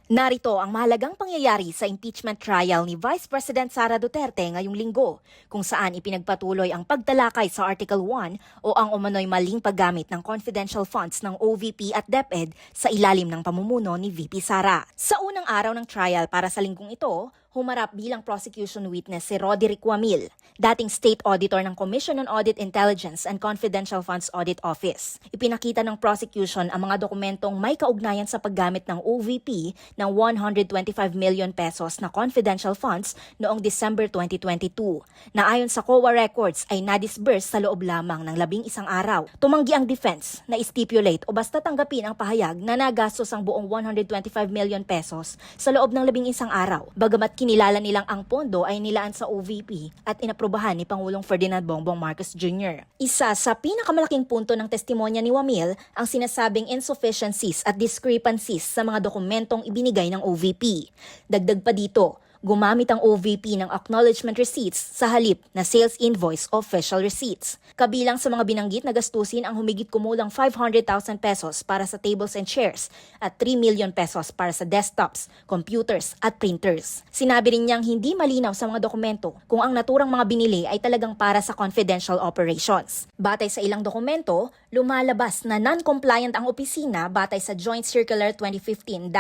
Narito ang mahalagang pangyayari sa impeachment trial ni Vice President Sara Duterte ngayong linggo, kung saan ipinagpatuloy ang pagtalakay sa Article 1 o ang umano'y maling paggamit ng confidential funds ng OVP at DepEd sa ilalim ng pamumuno ni VP Sara. Sa unang araw ng trial para sa linggong ito, humarap bilang prosecution witness si Roderick Wamil, dating State Auditor ng Commission on Audit Intelligence and Confidential Funds Audit Office. Ipinakita ng prosecution ang mga dokumentong may kaugnayan sa paggamit ng OVP ng 125 million pesos na confidential funds noong December 2022, na ayon sa COA records ay na-disburse sa loob lamang ng 11 araw. Tumanggi ang defense na stipulate o basta tanggapin ang pahayag na nagastos ang buong 125 million pesos sa loob ng 11 araw, bagamat kinilala nilang ang pondo ay nilaan sa OVP at inaprubahan ni Pangulong Ferdinand Bongbong Marcos Jr. Isa sa pinakamalaking punto ng testimonya ni Wamil ang sinasabing insufficiencies at discrepancies sa mga dokumentong ibinigay ng OVP. Dagdag pa dito, gumamit ang OVP ng acknowledgement receipts sa halip na sales invoice o official receipts. Kabilang sa mga binanggit na gastusin ang humigit kumulang 500,000 pesos para sa tables and chairs at 3 million pesos para sa desktops, computers at printers. Sinabi rin niyang hindi malinaw sa mga dokumento kung ang naturang mga binili ay talagang para sa confidential operations. Batay sa ilang dokumento, lumalabas na non-compliant ang opisina batay sa Joint Circular 2015-01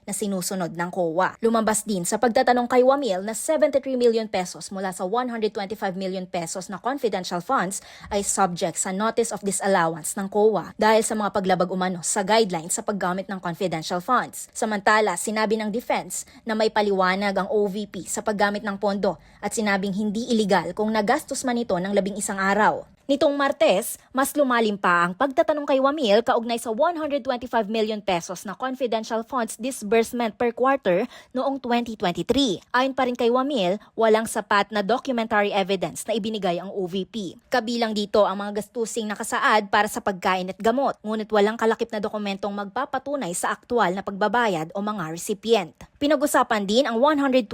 na sinusunod ng COA. Lumabas din sa pagtatanong kay Wamil na 73 million pesos mula sa 125 million pesos na confidential funds ay subject sa Notice of Disallowance ng COA dahil sa mga paglabag umano sa guidelines sa paggamit ng confidential funds. Samantala, sinabi ng defense na may paliwanag ang OVP sa paggamit ng pondo at sinabing hindi iligal kung nagastos man ito ng 11 araw. Nitong Martes, mas lumalim pa ang pagtatanong kay Wamil kaugnay sa 125 million pesos na confidential funds disbursement per quarter noong 2023. Ayon pa rin kay Wamil, walang sapat na documentary evidence na ibinigay ang OVP. Kabilang dito ang mga gastusing nakasaad para sa pagkain at gamot, ngunit walang kalakip na dokumentong magpapatunay sa aktwal na pagbabayad o mga recipient. Pinag-usapan din ang 112.5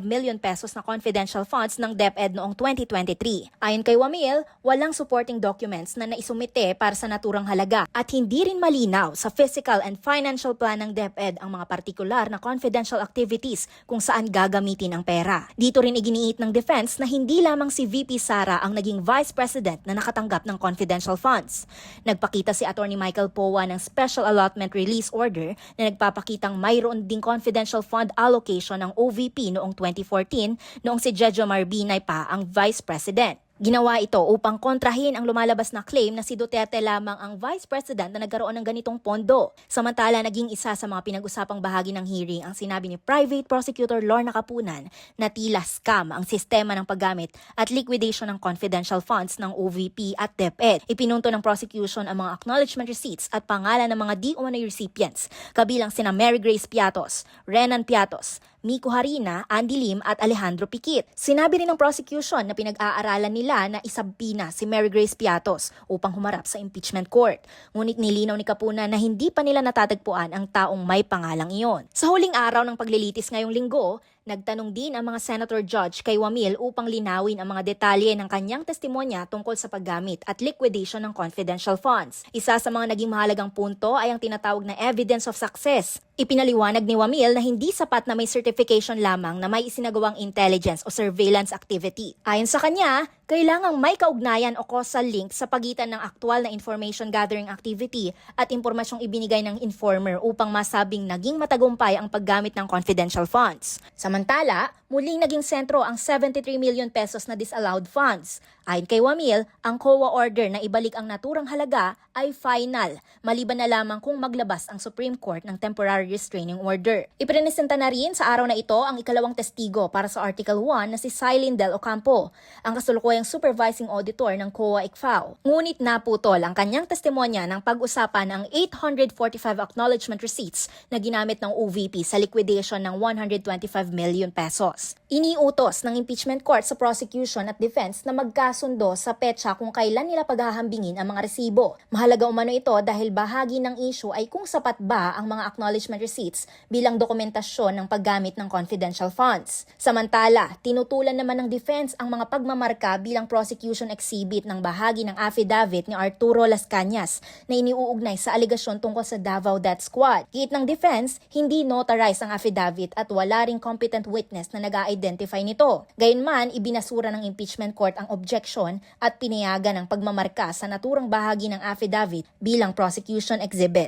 million pesos na confidential funds ng DepEd noong 2023. Ayon kay Wamil, walang supporting documents na naisumite para sa naturang halaga at hindi rin malinaw sa physical and financial plan ng DepEd ang mga partikular na confidential activities kung saan gagamitin ang pera. Dito rin iginiit ng defense na hindi lamang si VP Sara ang naging Vice President na nakatanggap ng confidential funds. Nagpakita si Atty. Michael Poa ng Special Allotment Release Order na nagpapakitang mayroon ding confidential fund allocation ng OVP noong 2014 noong si Jejo Marbinay pa ang Vice President. Ginawa ito upang kontrahin ang lumalabas na claim na si Duterte lamang ang Vice President na nagkaroon ng ganitong pondo. Samantala, naging isa sa mga pinag-usapang bahagi ng hearing ang sinabi ni Private Prosecutor Lorna Capunan na tila scam ang sistema ng paggamit at liquidation ng confidential funds ng OVP at DepEd. Ipinunto ng prosecution ang mga acknowledgement receipts at pangalan ng mga di-umano'y recipients, kabilang sina Mary Grace Piatos, Renan Piatos, Miko Harina, Andy Lim at Alejandro Piquit. Sinabi rin ng prosecution na pinag-aaralan nila na isabina si Mary Grace Piatos upang humarap sa impeachment court. Ngunit nilinaw ni Capunan na hindi pa nila natatagpuan ang taong may pangalang iyon. Sa huling araw ng paglilitis ngayong linggo, nagtanong din ang mga senator judge kay Wamil upang linawin ang mga detalye ng kanyang testimonya tungkol sa paggamit at liquidation ng confidential funds. Isa sa mga naging mahalagang punto ay ang tinatawag na evidence of success. Ipinaliwanag ni Wamil na hindi sapat na may certification lamang na may isinagawang intelligence o surveillance activity. Ayon sa kanya, kailangang may kaugnayan o causal link sa pagitan ng aktwal na information gathering activity at impormasyong ibinigay ng informer upang masabing naging matagumpay ang paggamit ng confidential funds. Samantala, muling naging sentro ang 73 million pesos na disallowed funds. Ayon kay Wamil, ang COA order na ibalik ang naturang halaga ay final, maliban na lamang kung maglabas ang Supreme Court ng temporary restraining order. Iprenesenta na rin sa araw na ito ang ikalawang testigo para sa Article 1 na si Cylene Del Ocampo, ang kasulukuyang supervising auditor ng COA ICFAO. Ngunit naputol ang kanyang testimonya ng pag-usapan ang 845 acknowledgement receipts na ginamit ng OVP sa liquidation ng 125 million pesos. Iniutos ng impeachment court sa prosecution at defense na magkaso pagkakasundo sa petsa kung kailan nila paghahambingin ang mga resibo. Mahalaga umano ito dahil bahagi ng issue ay kung sapat ba ang mga acknowledgement receipts bilang dokumentasyon ng paggamit ng confidential funds. Samantala, tinutulan naman ng defense ang mga pagmamarka bilang prosecution exhibit ng bahagi ng affidavit ni Arturo Las Cañas na iniuugnay sa aligasyon tungkol sa Davao Death Squad. Giit ng defense, hindi notarized ang affidavit at wala ring competent witness na nag-a-identify nito. Gayunman, ibinasura ng impeachment court ang objection at pinayagan ang pagmamarka sa naturang bahagi ng affidavit bilang prosecution exhibit.